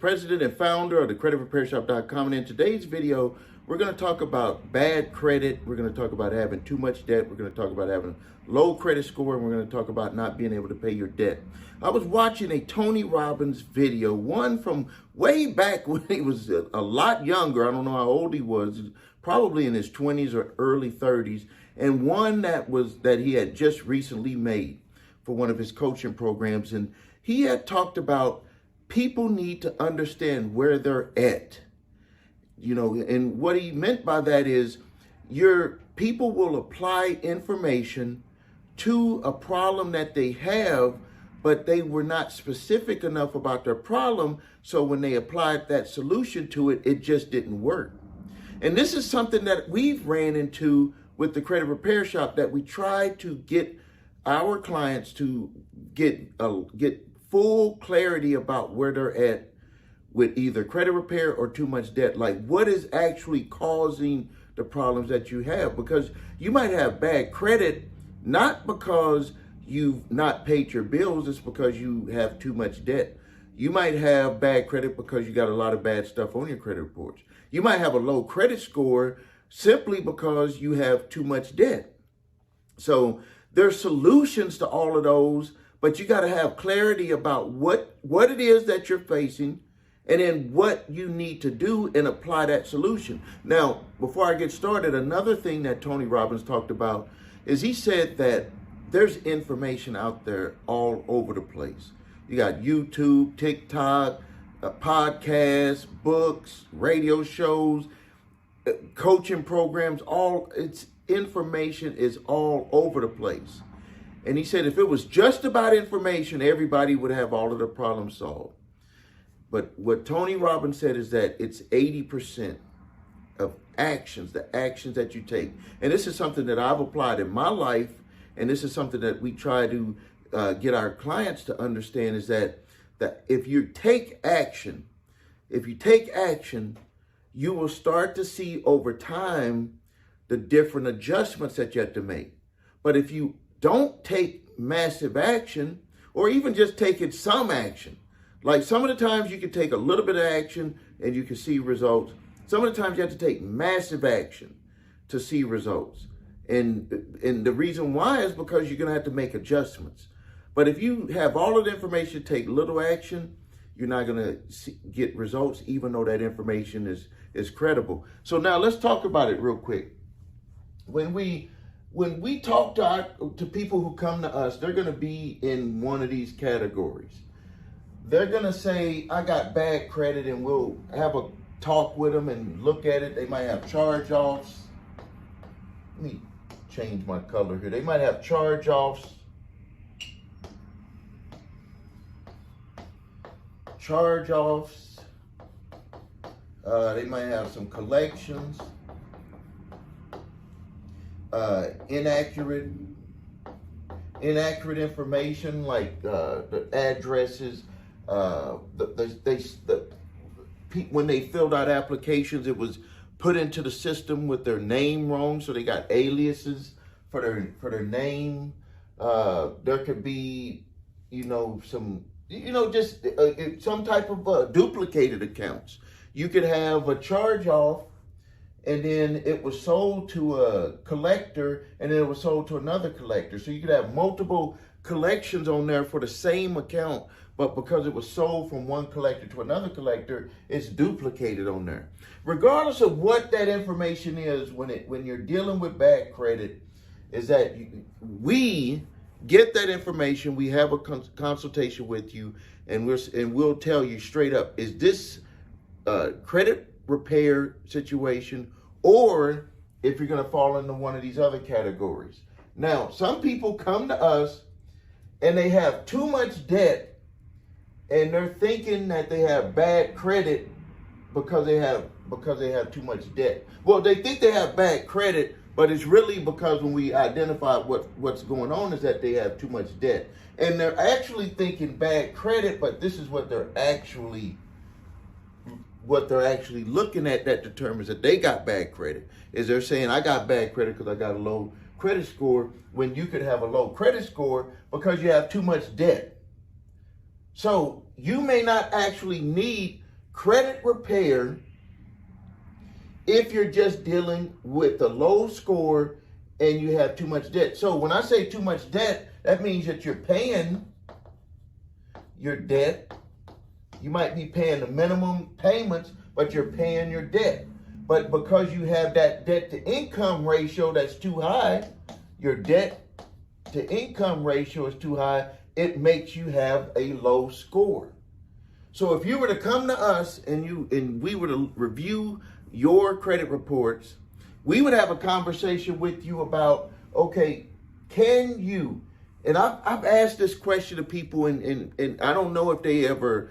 President and founder of the creditrepairshop.com, and in today's video we're going to talk about bad credit. We're going to talk about having too much debt. We're going to talk about having low credit score, and we're going to talk about not being able to pay your debt. I was watching a Tony Robbins video, one from way back when he was a lot younger. I don't know how old he was, probably in his 20s or early 30s, and one that he had just recently made for one of his coaching programs. And he had talked about people need to understand where they're at, and what he meant by that is your people will apply information to a problem that they have, but they were not specific enough about their problem. So when they applied that solution to it, it just didn't work. And this is something that we've ran into with the Credit Repair Shop, that we try to get our clients to get full clarity about where they're at with either credit repair or too much debt. Like, what is actually causing the problems that you have? Because you might have bad credit, not because you've not paid your bills, it's because you have too much debt. You might have bad credit because you got a lot of bad stuff on your credit reports. You might have a low credit score simply because you have too much debt. So there's solutions to all of those, but you got to have clarity about what it is that you're facing, and then what you need to do and apply that solution. Now, before I get started, another thing that Tony Robbins talked about is he said that there's information out there all over the place. You got YouTube, TikTok, podcasts, books, radio shows, coaching programs, information is all over the place. And he said if it was just about information, everybody would have all of their problems solved. But what Tony Robbins said is that it's 80% of actions, the actions that you take. And this is something that I've applied in my life, and this is something that we try to get our clients to understand, is that if you take action, you will start to see over time the different adjustments that you have to make. But if you don't take massive action, or even just taking some action, like some of the times you can take a little bit of action and you can see results. Some of the times you have to take massive action to see results. And the reason why is because you're going to have to make adjustments. But if you have all of the information, take little action, you're not going to get results, even though that information is credible. So now let's talk about it real quick. When we talk to people who come to us, they're going to be in one of these categories. They're going to say, I got bad credit, and we'll have a talk with them and look at it. They might have charge-offs. Let me change my color here. They might have charge-offs. They might have some collections. Inaccurate information, like the addresses. When they filled out applications, it was put into the system with their name wrong, so they got aliases for their name. There could be, some type of duplicated accounts. You could have a charge-off, and then it was sold to a collector, and then it was sold to another collector. So you could have multiple collections on there for the same account, but because it was sold from one collector to another collector, it's duplicated on there. Regardless of what that information is, when you're dealing with bad credit, is that we get that information, we have a consultation with you, and we'll tell you straight up, is this credit repair situation, or if you're going to fall into one of these other categories. Now, some people come to us and they have too much debt, and they're thinking that they have bad credit because they have too much debt. Well, they think they have bad credit, but it's really because when we identify what's going on is that they have too much debt. And they're actually thinking bad credit, but this is what they're actually looking at that determines that they got bad credit. Is they're saying, I got bad credit because I got a low credit score, when you could have a low credit score because you have too much debt. So you may not actually need credit repair if you're just dealing with a low score and you have too much debt. So when I say too much debt, that means that you're paying your debt. You might be paying the minimum payments, but you're paying your debt. But because you have that debt to income ratio that's too high, your debt to income ratio is too high, it makes you have a low score. So if you were to come to us and we were to review your credit reports, we would have a conversation with you about, okay, can you, and I've asked this question to people, and I don't know if they ever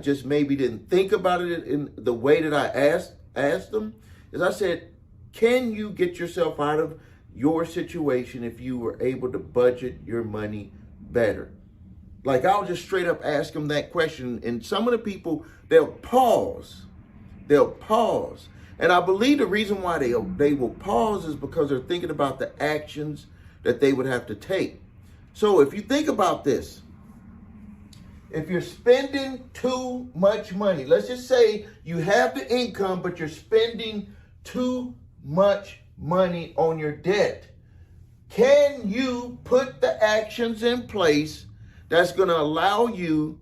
just maybe didn't think about it in the way that I asked them, is I said, can you get yourself out of your situation if you were able to budget your money better? Like, I'll just straight up ask them that question, and some of the people, they'll pause. And I believe the reason why they will pause is because they're thinking about the actions that they would have to take. So if you think about this, if you're spending too much money, let's just say you have the income, but you're spending too much money on your debt, can you put the actions in place that's going to allow you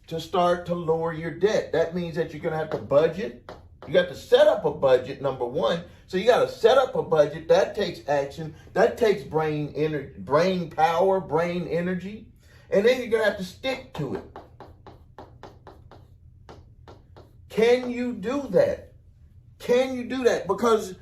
to start to lower your debt? That means that you're going to have to budget. You got to set up a budget, number one. So you got to set up a budget. That takes action. That takes brain power, brain energy. And then you're going to have to stick to it. Can you do that? Can you do that? Because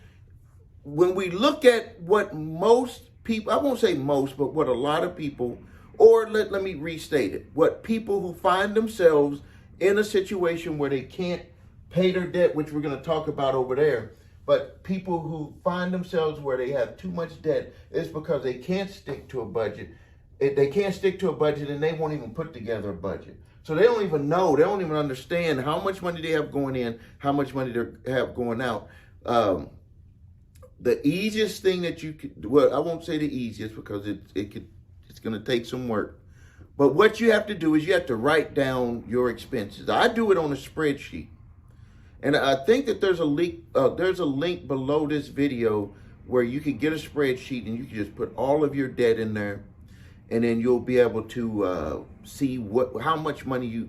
when we look at what most people, I won't say most, but what a lot of people, or let me restate it, what people who find themselves in a situation where they can't pay their debt, which we're going to talk about over there, but people who find themselves where they have too much debt is because they can't stick to a budget. They can't stick to a budget, and they won't even put together a budget. So they don't even know, they don't even understand how much money they have going in, how much money they have going out. The easiest thing that you could, well, I won't say the easiest because it's going to take some work. But what you have to do is you have to write down your expenses. I do it on a spreadsheet. And I think that there's a link below this video where you can get a spreadsheet and you can just put all of your debt in there, and then you'll be able to see how much money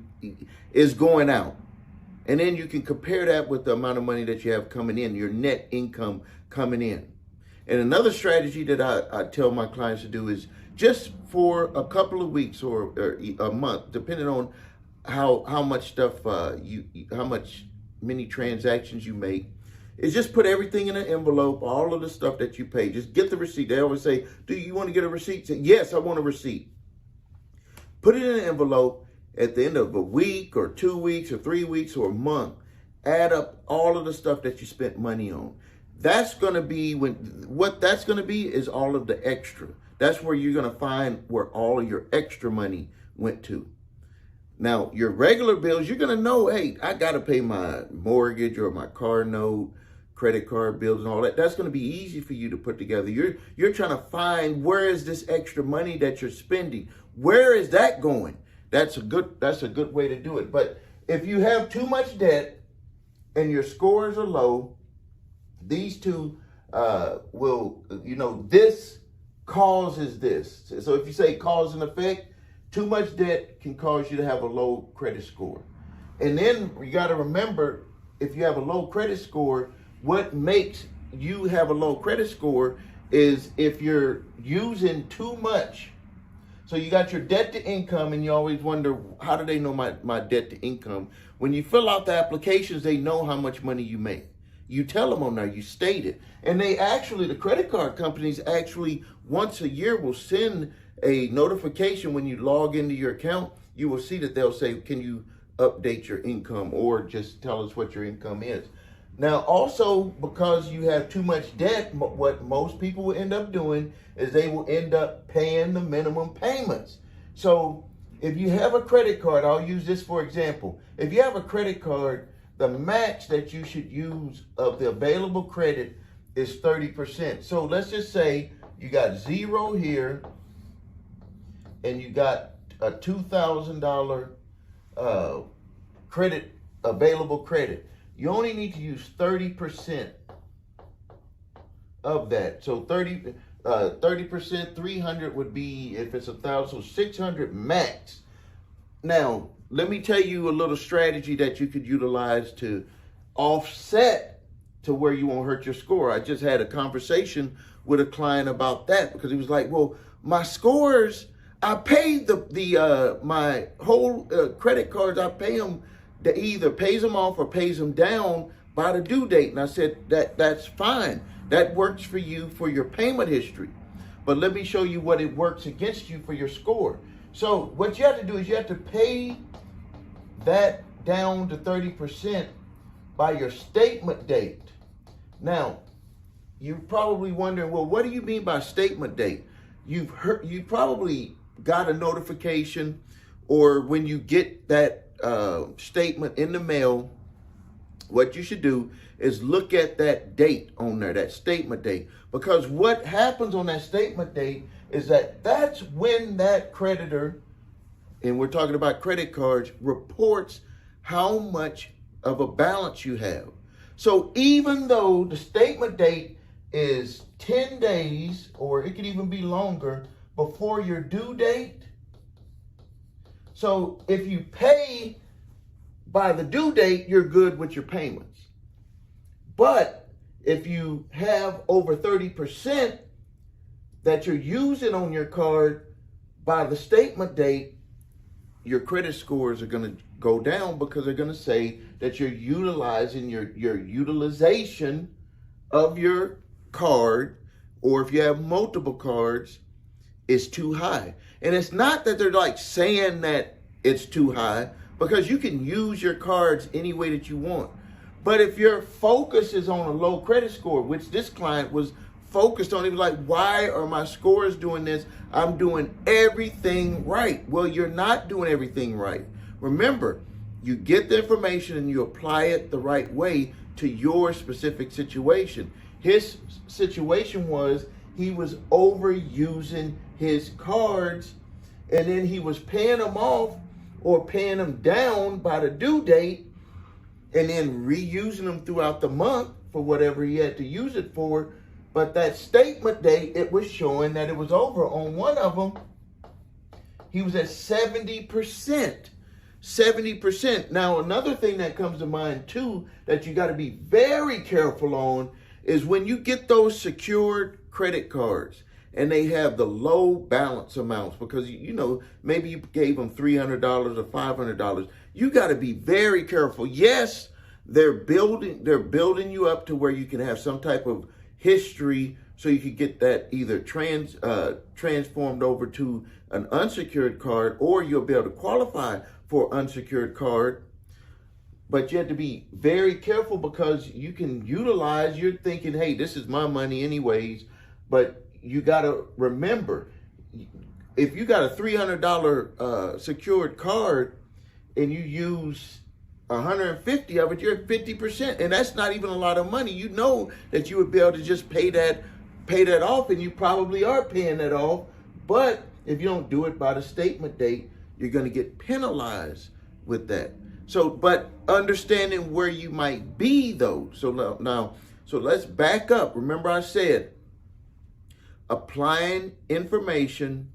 is going out. And then you can compare that with the amount of money that you have coming in, your net income coming in. And another strategy that I tell my clients to do is just for a couple of weeks or a month, depending on how much stuff how much many transactions you make, is just put everything in an envelope, all of the stuff that you pay. Just get the receipt. They always say, do you want to get a receipt? Say, yes, I want a receipt. Put it in an envelope. At the end of a week or 2 weeks or 3 weeks or a month, add up all of the stuff that you spent money on. That's going to be what that's going to be is all of the extra. That's where you're going to find where all of your extra money went to. Now, your regular bills, you're going to know, hey, I got to pay my mortgage or my car note, credit card bills and all that. That's going to be easy for you to put together. You're trying to find, where is this extra money that you're spending? Where is that going? That's a good way to do it. But if you have too much debt and your scores are low, these two will, this causes this. So if you say cause and effect, too much debt can cause you to have a low credit score. And then you got to remember, if you have a low credit score, what makes you have a low credit score is if you're using too much. So you got your debt to income, and you always wonder, how do they know my debt to income? When you fill out the applications, they know how much money you make. You tell them on there, you state it. And the credit card companies actually once a year will send a notification when you log into your account. You will see that they'll say, can you update your income, or just tell us what your income is. Now, also, because you have too much debt, what most people will end up doing is they will end up paying the minimum payments. So if you have a credit card, I'll use this for example. If you have a credit card, the max that you should use of the available credit is 30%. So let's just say you got zero here and you got a $2,000 credit available credit. You only need to use 30% of that. So 30%, 300 would be, if it's 1,000, so 600 max. Now, let me tell you a little strategy that you could utilize to offset to where you won't hurt your score. I just had a conversation with a client about that because he was like, well, my scores, I paid my whole credit cards, I pay them, that either pays them off or pays them down by the due date. And I said, that's fine. That works for you for your payment history. But let me show you what it works against you for your score. So what you have to do is you have to pay that down to 30% by your statement date. Now, you're probably wondering, well, what do you mean by statement date? You probably got a notification, or when you get that statement in the mail, what you should do is look at that date on there, that statement date. Because what happens on that statement date is that's when that creditor, and we're talking about credit cards, reports how much of a balance you have. So even though the statement date is 10 days, or it could even be longer, before your due date, so if you pay by the due date, you're good with your payments. But if you have over 30% that you're using on your card by the statement date, your credit scores are going to go down because they're going to say that you're utilizing your utilization of your card, or if you have multiple cards, is too high. And it's not that they're like saying that it's too high, because you can use your cards any way that you want. But if your focus is on a low credit score, which this client was focused on, he was like, why are my scores doing this? I'm doing everything right. Well, you're not doing everything right. Remember, you get the information and you apply it the right way to your specific situation. His situation was he was overusing his cards, and then he was paying them off or paying them down by the due date, and then reusing them throughout the month for whatever he had to use it for. But that statement date, it was showing that it was over. On one of them, he was at 70%. 70%. Now, another thing that comes to mind too, that you got to be very careful on, is when you get those secured credit cards and they have the low balance amounts, because maybe you gave them $300 or $500. You got to be very careful. Yes, they're building you up to where you can have some type of history, so you could get that either transformed over to an unsecured card, or you'll be able to qualify for an unsecured card. But you have to be very careful, because you can utilize, you're thinking, hey, this is my money anyways. But you got to remember, if you got a $300 secured card and you use 150 of it, you're at 50%. And that's not even a lot of money. You know that you would be able to just pay that off, and you probably are paying that off. But if you don't do it by the statement date, you're going to get penalized with that. So, but understanding where you might be though. So now, let's back up. Remember I said, applying information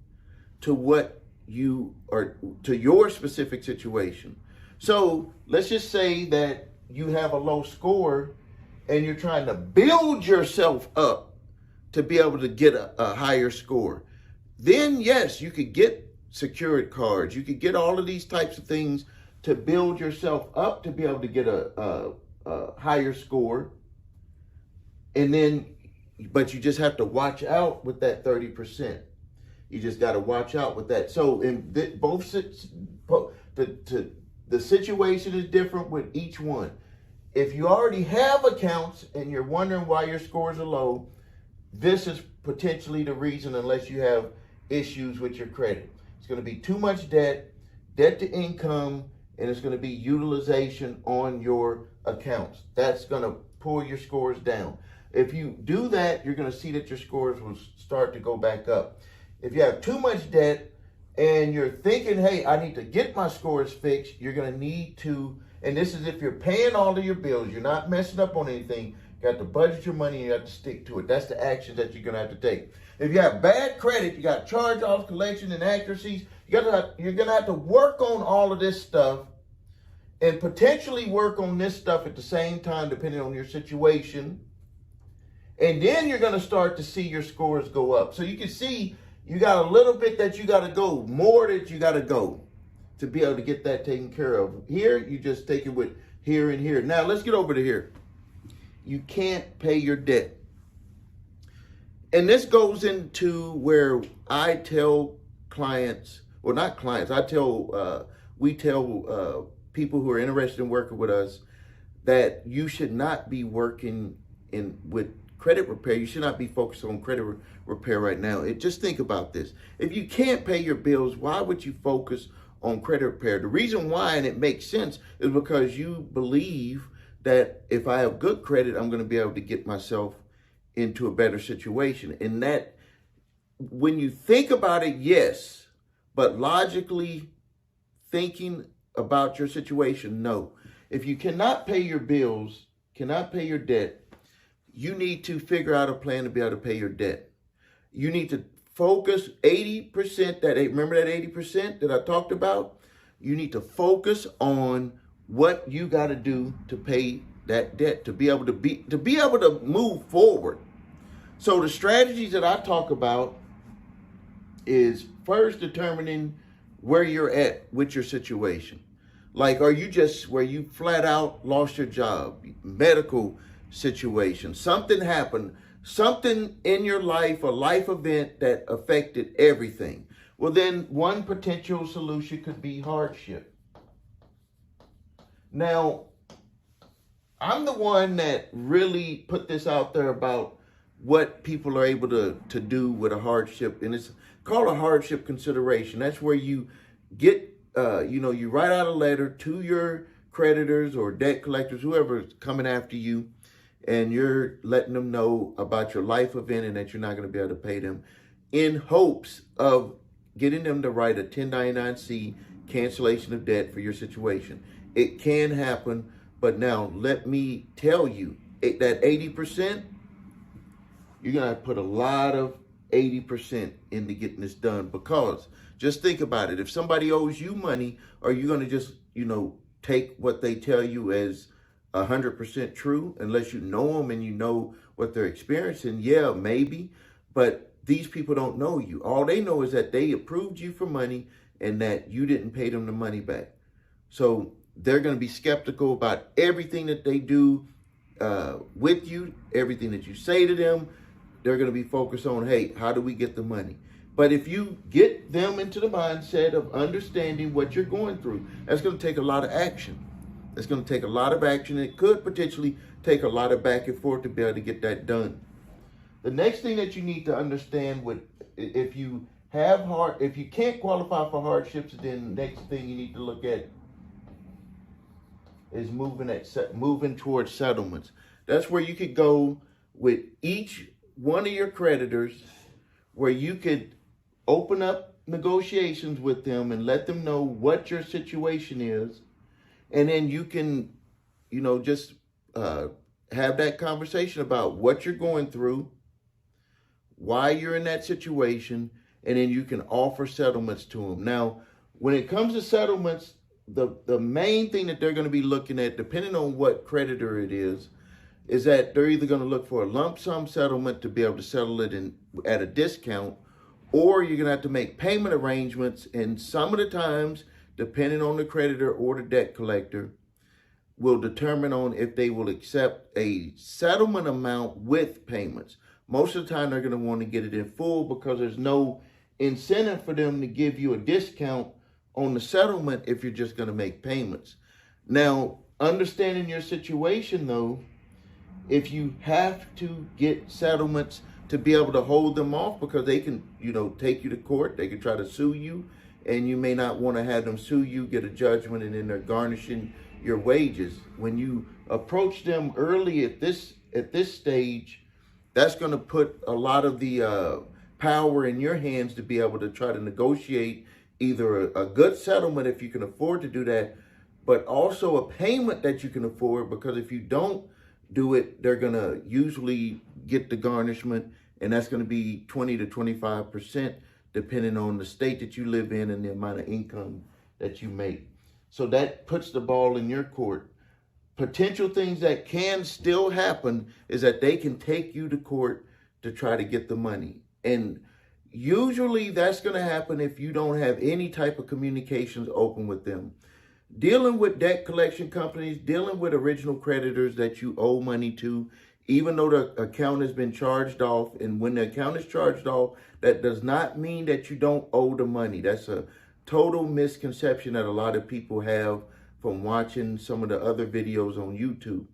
to what you are, to your specific situation. So let's just say that you have a low score and you're trying to build yourself up to be able to get a higher score. Then yes, you could get secured cards. You could get all of these types of things to build yourself up to be able to get a higher score. And then, but you just have to watch out with that 30%. You just got to watch out with that. So in the situation is different with each one. If you already have accounts and you're wondering why your scores are low, this is potentially the reason, unless you have issues with your credit. It's going to be too much debt to income, and it's going to be utilization on your accounts. That's going to pull your scores down. If you do that, you're going to see that your scores will start to go back up. If you have too much debt and you're thinking, hey, I need to get my scores fixed, you're going to need to, And this is if you're paying all of your bills, you're not messing up on anything, you got to budget your money, and you have to stick to it. That's the actions that you're going to have to take. If you have bad credit, you got charge-offs, collection, inaccuracies, you're going to have to work on all of this stuff and potentially work on this stuff at the same time, depending on your situation. And then you're going to start to see your scores go up. So you can see you got a little bit that you got to go, more that you got to go to be able to get that taken care of. Here, you just take it with here and here. Now, let's get over to here. You can't pay your debt. And this goes into where I tell clients, or not clients, we tell people who are interested in working with us that you should not be working with credit repair. You should not be focused on credit repair right now. Just think about this. If you can't pay your bills, why would you focus on credit repair? The reason why, and it makes sense, is because you believe that if I have good credit, I'm going to be able to get myself into a better situation. And that, when you think about it, yes, but logically thinking about your situation, no. If you cannot pay your bills, cannot pay your debt, you need to figure out a plan to be able to pay your debt. You need to focus 80%, remember that 80% that I talked about? You need to focus on what you got to do to pay that debt, to be able to move forward. So the strategies that I talk about is first determining where you're at with your situation. Like, are you just where you flat out lost your job, medical situation, something happened, something in your life, a life event that affected everything? Well, then one potential solution could be hardship. Now, I'm the one that really put this out there about what people are able to do with a hardship, and it's called a hardship consideration. That's where you get, you write out a letter to your creditors or debt collectors, whoever's coming after you, and you're letting them know about your life event and that you're not going to be able to pay them, in hopes of getting them to write a 1099-C cancellation of debt for your situation. It can happen, but now let me tell you, that 80%, you're going to have to put a lot of 80% into getting this done, because just think about it. If somebody owes you money, are you going to just, take what they tell you as 100% true, unless you know them and you know what they're experiencing? Yeah, maybe. But these people don't know you. All they know is that they approved you for money and that you didn't pay them the money back. So they're going to be skeptical about everything that they do with you, everything that you say to them. They're going to be focused on, hey, how do we get the money? But if you get them into the mindset of understanding what you're going through, that's going to take a lot of action. It's going to take a lot of action. It could potentially take a lot of back and forth to be able to get that done. The next thing that you need to understand, if you can't qualify for hardships, then the next thing you need to look at is moving towards settlements. That's where you could go with each one of your creditors, where you could open up negotiations with them and let them know what your situation is. And then you can, just have that conversation about what you're going through, why you're in that situation, and then you can offer settlements to them. Now, when it comes to settlements, the main thing that they're going to be looking at, depending on what creditor it is that they're either going to look for a lump sum settlement to be able to settle it at a discount, or you're going to have to make payment arrangements. And some of the times, depending on the creditor or the debt collector, will determine on if they will accept a settlement amount with payments. Most of the time, they're going to want to get it in full, because there's no incentive for them to give you a discount on the settlement if you're just going to make payments. Now, understanding your situation, though, if you have to get settlements to be able to hold them off, because they can, take you to court, they can try to sue you, and you may not want to have them sue you, get a judgment, and then they're garnishing your wages. When you approach them early at this stage, that's going to put a lot of the power in your hands to be able to try to negotiate either a good settlement, if you can afford to do that, but also a payment that you can afford, because if you don't do it, they're going to usually get the garnishment, and that's going to be 20 to 25%, depending on the state that you live in and the amount of income that you make. So that puts the ball in your court. Potential things that can still happen is that they can take you to court to try to get the money. And usually that's going to happen if you don't have any type of communications open with them. Dealing with debt collection companies, dealing with original creditors that you owe money to, even though the account has been charged off. And when the account is charged off, that does not mean that you don't owe the money. That's a total misconception that a lot of people have from watching some of the other videos on YouTube.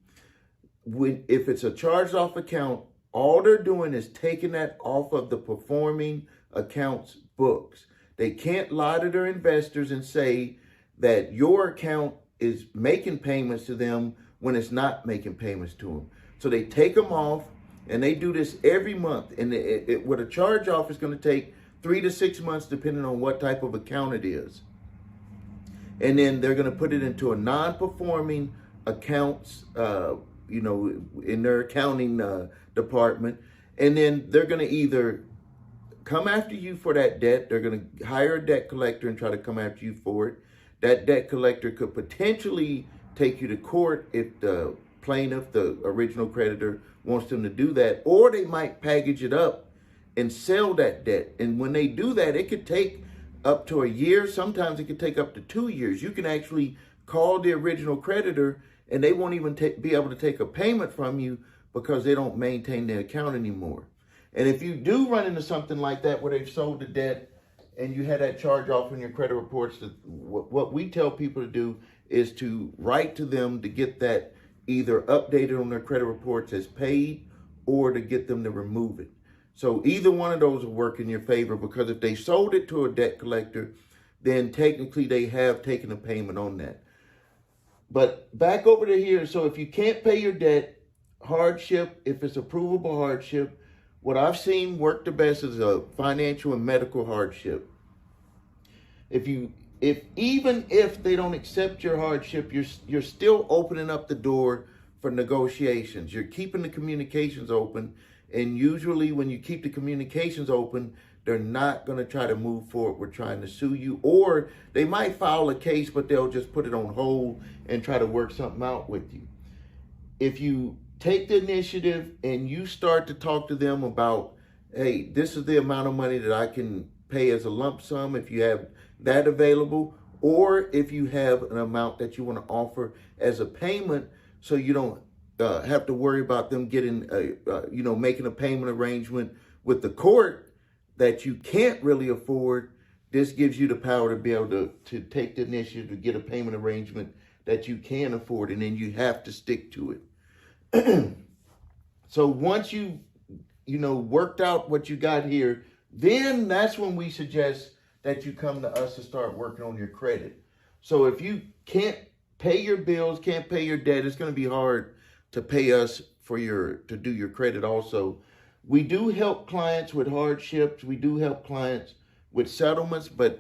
If it's a charged off account, all they're doing is taking that off of the performing accounts books. They can't lie to their investors and say that your account is making payments to them when it's not making payments to them. So they take them off, and they do this every month. And with a charge off, it's going to take 3 to 6 months, depending on what type of account it is. And then they're going to put it into a non-performing accounts, in their accounting department. And then they're going to either come after you for that debt. They're going to hire a debt collector and try to come after you for it. That debt collector could potentially take you to court if the plaintiff, the original creditor, wants them to do that. Or they might package it up and sell that debt. And when they do that, it could take up to a year. Sometimes it could take up to 2 years. You can actually call the original creditor and they won't even be able to take a payment from you because they don't maintain their account anymore. And if you do run into something like that where they've sold the debt and you had that charge off in your credit reports, what we tell people to do is to write to them to get that either updated on their credit reports as paid, or to get them to remove it. So either one of those will work in your favor, because if they sold it to a debt collector, then technically they have taken a payment on that. But back over to here. So if you can't pay your debt, hardship, if it's a provable hardship, what I've seen work the best is a financial and medical hardship. Even if they don't accept your hardship, you're still opening up the door for negotiations. You're keeping the communications open. And usually when you keep the communications open, they're not going to try to move forward with trying to sue you. Or they might file a case, but they'll just put it on hold and try to work something out with you. If you take the initiative and you start to talk to them about, hey, this is the amount of money that I can pay as a lump sum, if you have that available, or if you have an amount that you want to offer as a payment, so you don't have to worry about them getting making a payment arrangement with the court that you can't really afford. This gives you the power to be able to take the initiative to get a payment arrangement that you can afford, and then you have to stick to it. So once you worked out what you got here, then that's when we suggest that you come to us to start working on your credit. So if you can't pay your bills, can't pay your debt, it's going to be hard to pay us to do your credit also. We do help clients with hardships. We do help clients with settlements, but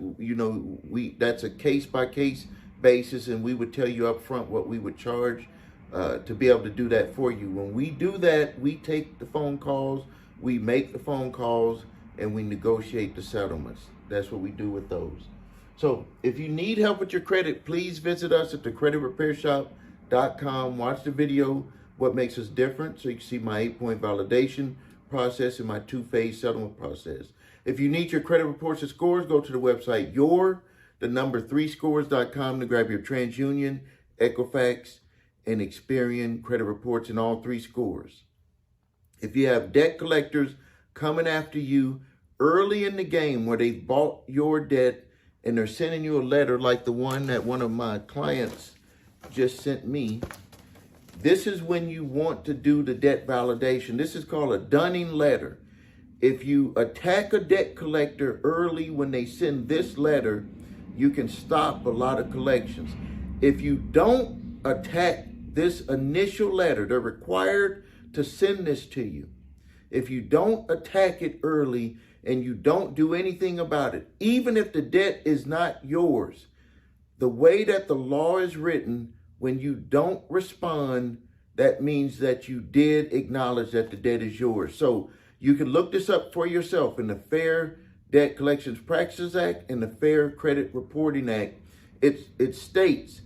that's a case-by-case basis, and we would tell you up front what we would charge to be able to do that for you. When we do that, we take the phone calls, we make the phone calls, and we negotiate the settlements. That's what we do with those. So if you need help with your credit, please visit us at creditworthiness.com. Watch the video, What Makes Us Different, so you can see my 8-point validation process and my 2-phase settlement process. If you need your credit reports and scores, go to the website 3scores.com to grab your TransUnion, Equifax, and Experian credit reports in all 3 scores. If you have debt collectors coming after you early in the game where they've bought your debt and they're sending you a letter like the one that one of my clients just sent me, this is when you want to do the debt validation. This is called a dunning letter. If you attack a debt collector early when they send this letter, you can stop a lot of collections. If you don't attack this initial letter, they're required to send this to you. If you don't attack it early and you don't do anything about it, even if the debt is not yours, the way that the law is written, when you don't respond, that means that you did acknowledge that the debt is yours. So you can look this up for yourself in the Fair Debt Collections Practices Act and the Fair Credit Reporting Act. It states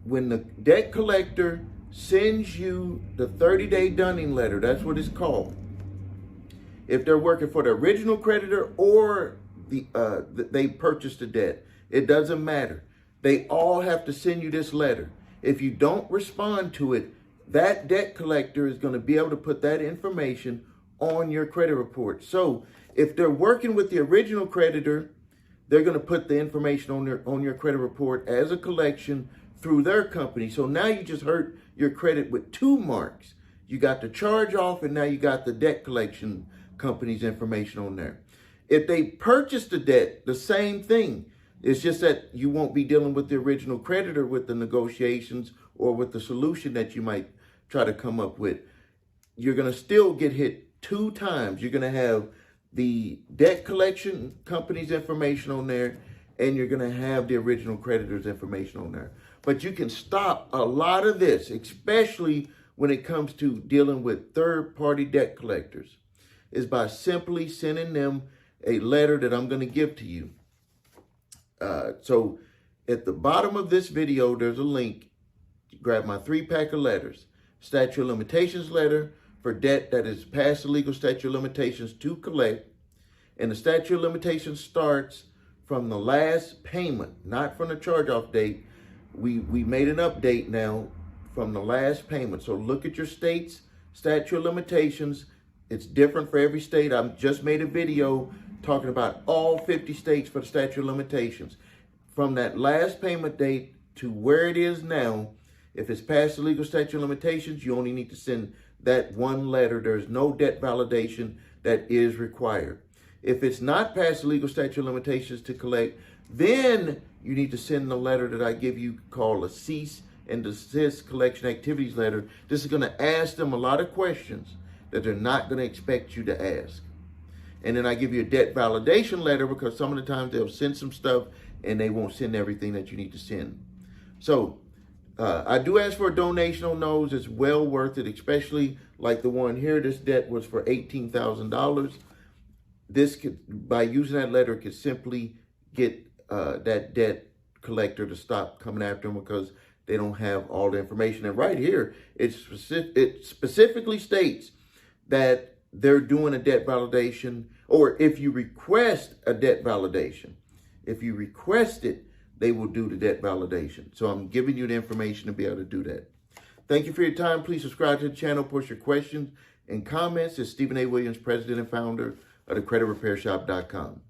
when the debt collector sends you the 30-day dunning letter, that's what it's called. If they're working for the original creditor or they purchased the debt, it doesn't matter. They all have to send you this letter. If you don't respond to it, that debt collector is going to be able to put that information on your credit report. So if they're working with the original creditor, they're going to put the information on your credit report as a collection through their company. So now you just hurt your credit with two marks. You got the charge off, and now you got the debt collection company's information on there. If they purchase the debt, the same thing. It's just that you won't be dealing with the original creditor with the negotiations or with the solution that you might try to come up with. You're going to still get hit two times. You're going to have the debt collection company's information on there, and you're going to have the original creditor's information on there. But you can stop a lot of this, especially when it comes to dealing with third-party debt collectors, is by simply sending them a letter that I'm going to give to you. So at the bottom of this video, there's a link. Grab my 3-pack of letters. Statute of limitations letter for debt that is past the legal statute of limitations to collect. And the statute of limitations starts from the last payment, not from the charge-off date. We made an update now from the last payment. So look at your state's statute of limitations. It's different for every state. I've just made a video talking about all 50 states for the statute of limitations. From that last payment date to where it is now, if it's past the legal statute of limitations, you only need to send that one letter. There's no debt validation that is required. If it's not past the legal statute of limitations to collect, then you need to send the letter that I give you called a cease and desist collection activities letter. This is going to ask them a lot of questions that they're not going to expect you to ask. And then I give you a debt validation letter because some of the times they'll send some stuff and they won't send everything that you need to send. So I do ask for a donation on those. It's well worth it, especially like the one here. This debt was for $18,000. This could, by using that letter, could simply get that debt collector to stop coming after them because they don't have all the information. And right here, it specifically states that they're doing a debt validation, or if you request a debt validation, if you request it, they will do the debt validation. So I'm giving you the information to be able to do that. Thank you for your time. Please subscribe to the channel, post your questions and comments. It's Stephen A. Williams, president and founder of the creditrepairshop.com.